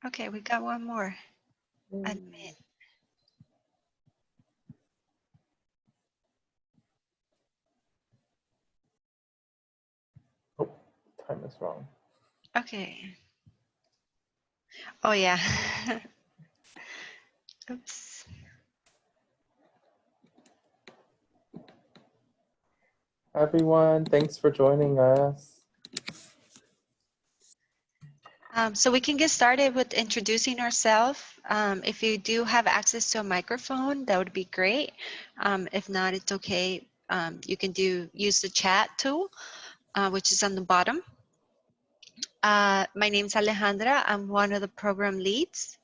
Okay, we got one more. Admit. Oh, time is wrong. Okay. Oh yeah. Oops. Everyone, thanks for joining us. So we can get started with introducing ourselves. If you do have access to a microphone, that would be great. If not, it's okay. You can use the chat tool, which is on the bottom. My name is Alejandra. I'm one of the program leads.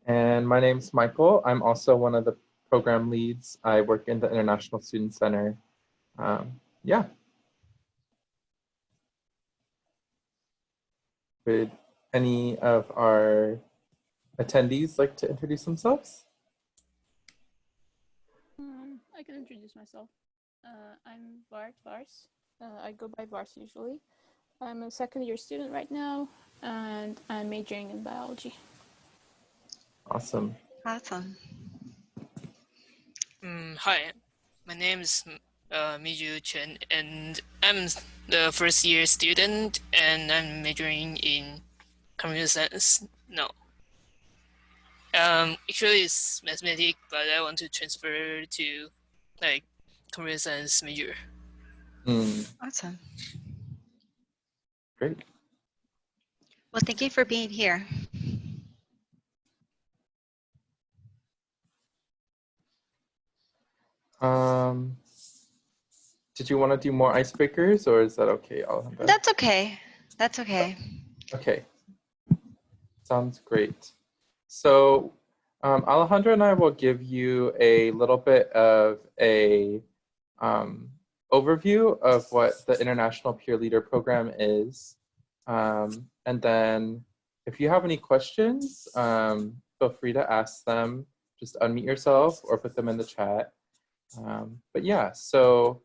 And my name's Michael. I'm also one of the program leads. I work in the International Student Center. Yeah. Would any of our attendees like to introduce themselves? I can introduce myself. I'm Vars. I go by Vars usually. I'm a second-year student right now, and I'm majoring in biology. Awesome. Awesome. Hi, my name is Miju Chen, and I'm the first-year student, and I'm majoring in computer science. No. Actually, it's mathematics, but I want to transfer to like computer science major. Awesome. Great. Well, thank you for being here. Did you want to do more icebreakers, or is that okay, Alejandra? That's okay. That's okay. Okay. Sounds great. So Alejandra and I will give you a little bit of a overview of what the International Peer Leader Program is. And then if you have any questions, feel free to ask them. Just unmute yourself or put them in the chat. But yeah, so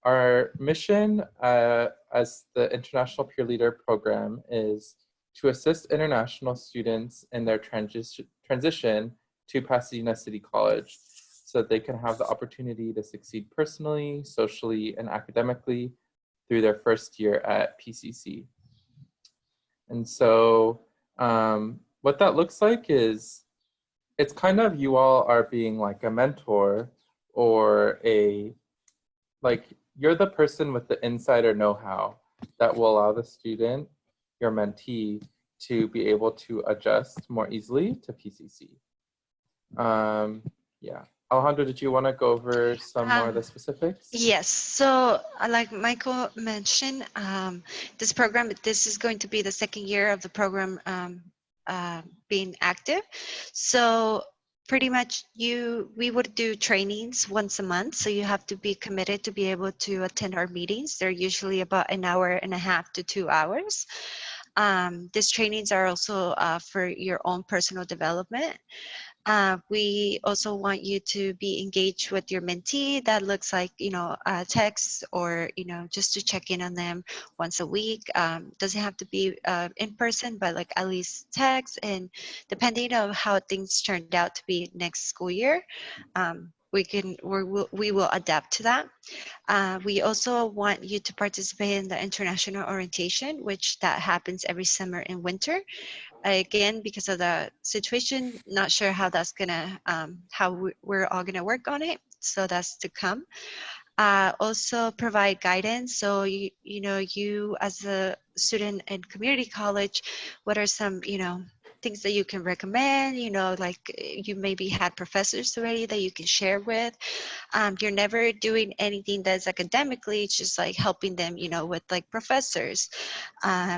our mission as the International Peer Leader Program is to assist international students in their transition to Pasadena City College so that they can have the opportunity to succeed personally, socially, and academically through their first year at PCC. And so what that looks like is it's kind of you all are being like a mentor or you're the person with the insider know-how that will allow the student, your mentee, to be able to adjust more easily to PCC. Yeah. Alejandro, did you want to go over some more of the specifics? Yes. So like Michael mentioned, this program, this is going to be the second year of the program being active. So pretty much we would do trainings once a month. So you have to be committed to be able to attend our meetings. They're usually about an hour and a half to 2 hours. These trainings are also for your own personal development. We also want you to be engaged with your mentee. That looks like, text or, just to check in on them once a week. Doesn't have to be in person, but like at least text. And depending on how things turned out to be next school year, we will adapt to that. We also want you to participate in the international orientation, which that happens every summer and winter. Again, because of the situation, not sure how that's gonna, how we're all gonna work on it. So that's to come. Also provide guidance. So you as a student in community college, what are some, things that you can recommend, like you maybe had professors already that you can share with. You're never doing anything that's academically, it's just like helping them, with like professors,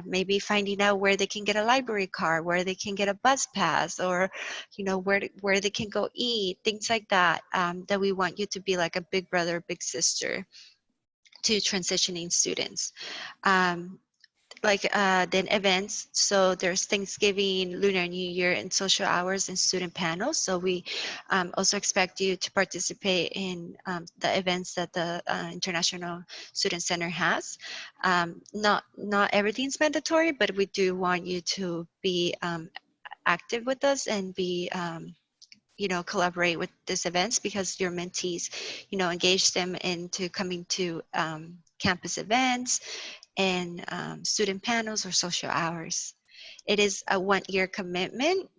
maybe finding out where they can get a library card, where they can get a bus pass, or, where they can go eat, things like that, that we want you to be like a big brother, big sister to transitioning students. then events. So there's Thanksgiving, Lunar New Year, and social hours and student panels. So we also expect you to participate in the events that the International Student Center has. Not everything's mandatory, but we do want you to be active with us and be collaborate with these events, because your mentees engage them into coming to campus events and student panels or social hours. It is a 1-year commitment.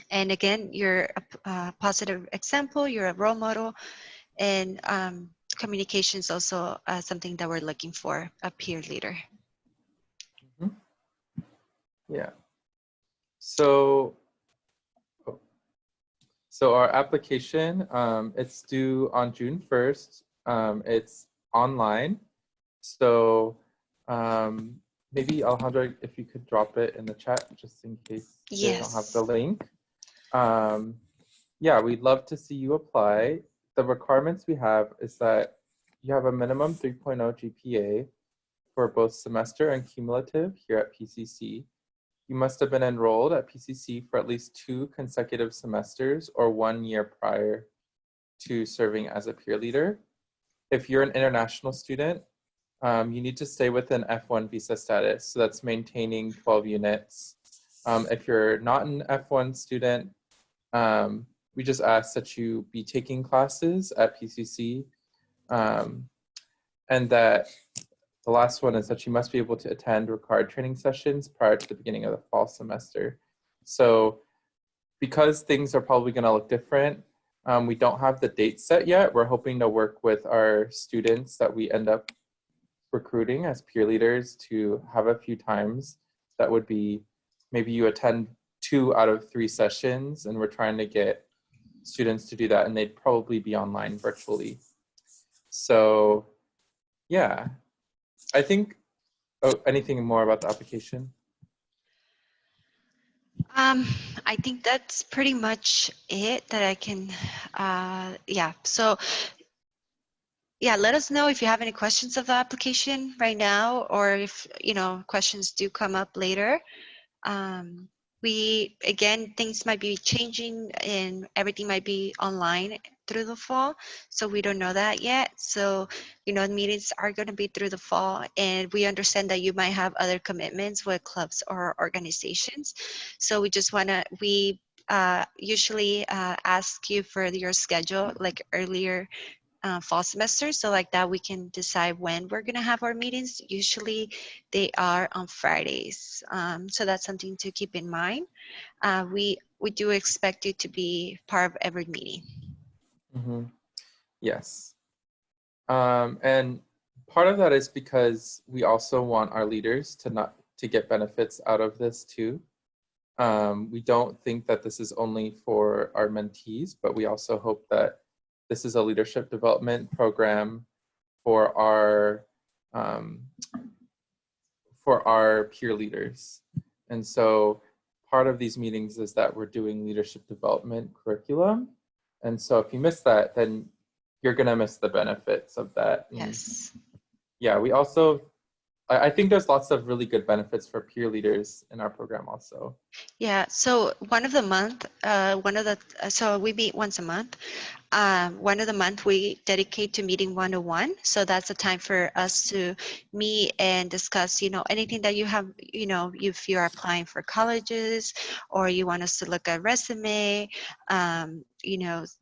And again, you're a positive example, you're a role model, and communication is also something that we're looking for, a peer leader. Mhm. Yeah. So, so our application, it's due on June 1st. It's online. So maybe Alejandra, if you could drop it in the chat, just in case they don't have Yes. the link. Yeah, we'd love to see you apply. The requirements we have is that you have a minimum 3.0 GPA for both semester and cumulative here at PCC. You must have been enrolled at PCC for at least 2 consecutive semesters or 1 year prior to serving as a peer leader. If you're an international student, you need to stay within F1 visa status. So that's maintaining 12 units. If you're not an F1 student, we just ask that you be taking classes at PCC. And that the last one is that you must be able to attend required training sessions prior to the beginning of the fall semester. So because things are probably going to look different, we don't have the date set yet. We're hoping to work with our students that we end up recruiting as peer leaders to have a few times that would be maybe you attend 2 out of 3 sessions, and we're trying to get students to do that, and they'd probably be online virtually. So yeah, I think, anything more about the application? I think that's pretty much it that I can, yeah. So yeah, let us know if you have any questions of the application right now, or if, questions do come up later. Again, things might be changing and everything might be online through the fall. So we don't know that yet. So, meetings are going to be through the fall, and we understand that you might have other commitments with clubs or organizations. So we usually ask you for your schedule like earlier fall semester, so like that we can decide when we're going to have our meetings. Usually they are on Fridays, so that's something to keep in mind. We do expect you to be part of every meeting. Mm-hmm. Yes. And part of that is because we also want our leaders to get benefits out of this too. We don't think that this is only for our mentees, but we also hope that this is a leadership development program for our peer leaders. And so part of these meetings is that we're doing leadership development curriculum. And so if you miss that, then you're gonna miss the benefits of that. And Yes. yeah, we also, I think there's lots of really good benefits for peer leaders in our program also. Yeah, so so we meet once a month. One of the month we dedicate to meeting 101. So that's a time for us to meet and discuss, anything that you have, if you're applying for colleges or you want us to look at resume.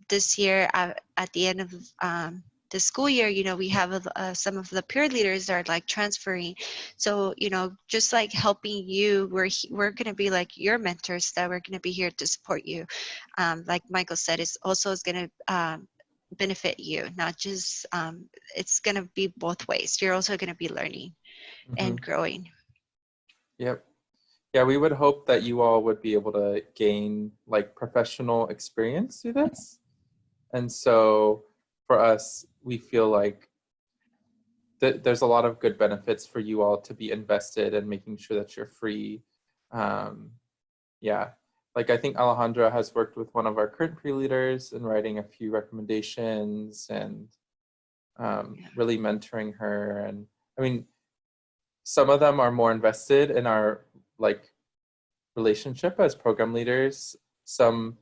This year at the end of the school year, we have some of the peer leaders that are like transferring. So, just like helping you, we're going to be like your mentors, that we're going to be here to support you. Like Michael said, it's also is going to benefit you, not just, it's going to be both ways. You're also going to be learning and growing. Yep. Yeah, we would hope that you all would be able to gain like professional experience through this. And so for us, we feel like there's a lot of good benefits for you all to be invested in making sure that you're free. Yeah, like I think Alejandra has worked with one of our current pre-leaders in writing a few recommendations and really mentoring her. And I mean, some of them are more invested in our like relationship as program leaders. Some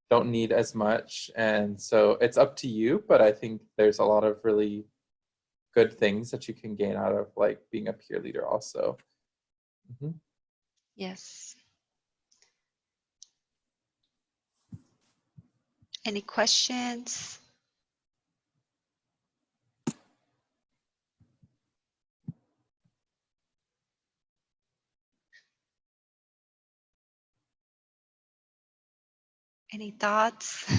don't need as much, and so it's up to you. But I think there's a lot of really good things that you can gain out of like being a peer leader also. Mm-hmm. Yes. Any questions? Any thoughts?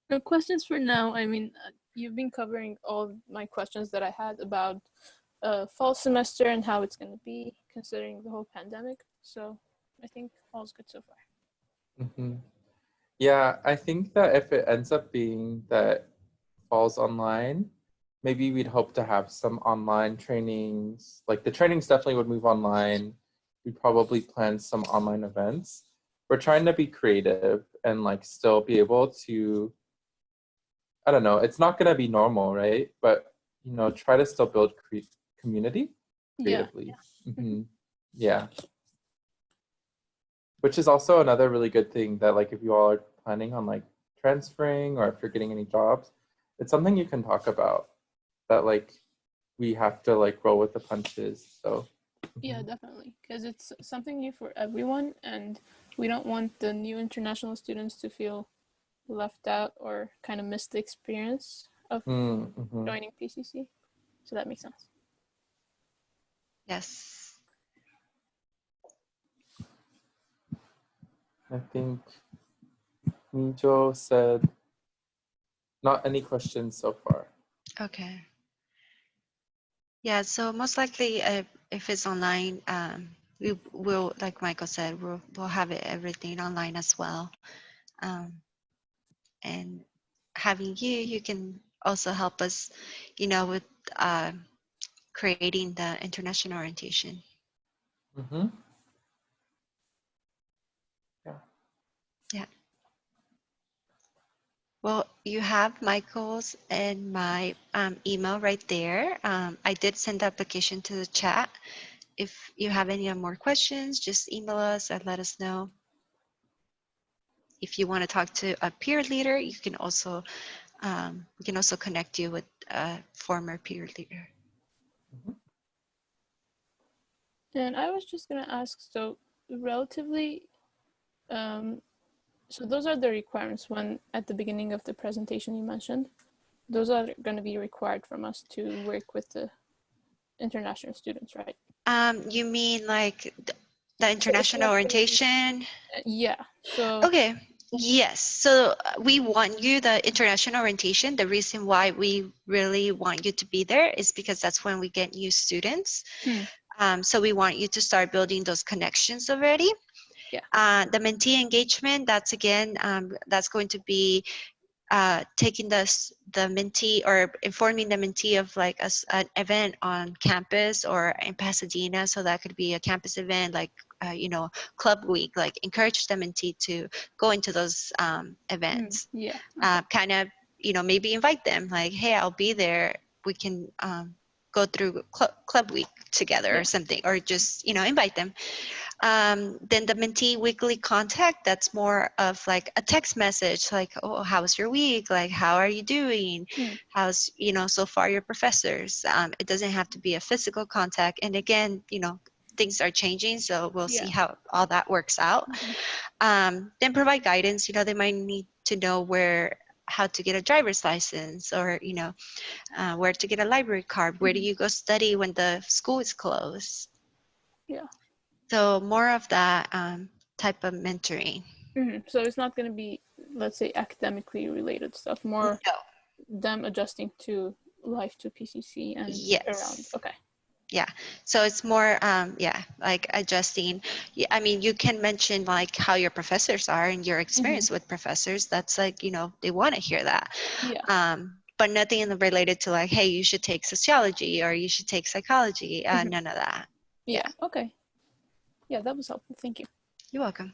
No questions for now. I mean, you've been covering all my questions that I had about fall semester and how it's going to be considering the whole pandemic. So I think all's good so far. Mm-hmm. Yeah, I think that if it ends up being that falls online, maybe we'd hope to have some online trainings. Like the trainings definitely would move online. We'd probably plan some online events. We're trying to be creative and like still be able to, I don't know, it's not going to be normal, right? But, you know, try to still build community creatively. Yeah. Mm-hmm. Yeah. Which is also another really good thing that like if you all are planning on like transferring or if you're getting any jobs, it's something you can talk about that like we have to like roll with the punches. So Yeah, definitely, because it's something new for everyone, and we don't want the new international students to feel left out or kind of miss the experience of mm-hmm. joining PCC. So that makes sense. Yes. I think Mijo said not any questions so far. Okay. Yeah, so most likely if it's online, we will, like Michael said, we'll have everything online as well. And having you can also help us, with uh, creating the international orientation. Mm-hmm. Yeah. Yeah. Well, you have Michael's and my email right there. I did send the application to the chat. If you have any more questions, just email us and let us know. If you want to talk to a peer leader, you can also we can also connect you with a former peer leader. Mm-hmm. And I was just gonna ask, so relatively, so those are the requirements when at the beginning of the presentation you mentioned. Those are going to be required from us to work with the international students, right? You mean like the international orientation? Yeah. So Okay. Yes. So we want you the international orientation. The reason why we really want you to be there is because that's when we get new students. So we want you to start building those connections already. Yeah. The mentee engagement, that's again, that's going to be taking the mentee or informing the mentee of like an event on campus or in Pasadena. So that could be a campus event like, club week, like encourage the mentee to go into those events. Yeah. Kind of, maybe invite them like, hey, I'll be there. We can go through club week together or something, or just, invite them. Then the mentee weekly contact, that's more of like a text message, like, oh, how's your week? Like, how are you doing? How's, so far your professors? It doesn't have to be a physical contact. And again, things are changing, so we'll see how all that works out. Then provide guidance. They might need to know how to get a driver's license, or, where to get a library card. Where do you go study when the school is closed? Yeah. So more of that type of mentoring. So it's not going to be, let's say, academically related stuff, more them adjusting to life to PCC and around. Okay. Yeah. So it's more, like adjusting. I mean, you can mention like how your professors are and your experience with professors. That's like, they want to hear that. Yeah. But nothing related to like, hey, you should take sociology or you should take psychology. None of that. Yeah. Okay. Yeah, that was helpful. Thank you. You're welcome.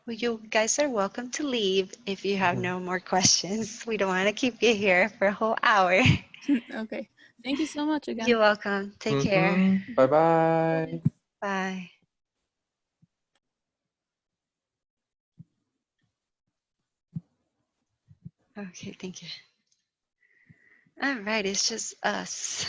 Well, you guys are welcome to leave if you have Mhm. no more questions. We don't want to keep you here for a whole hour. Okay. Thank you so much again. You're welcome. Take care. Bye-bye. Bye. Okay, thank you. All right, it's just us.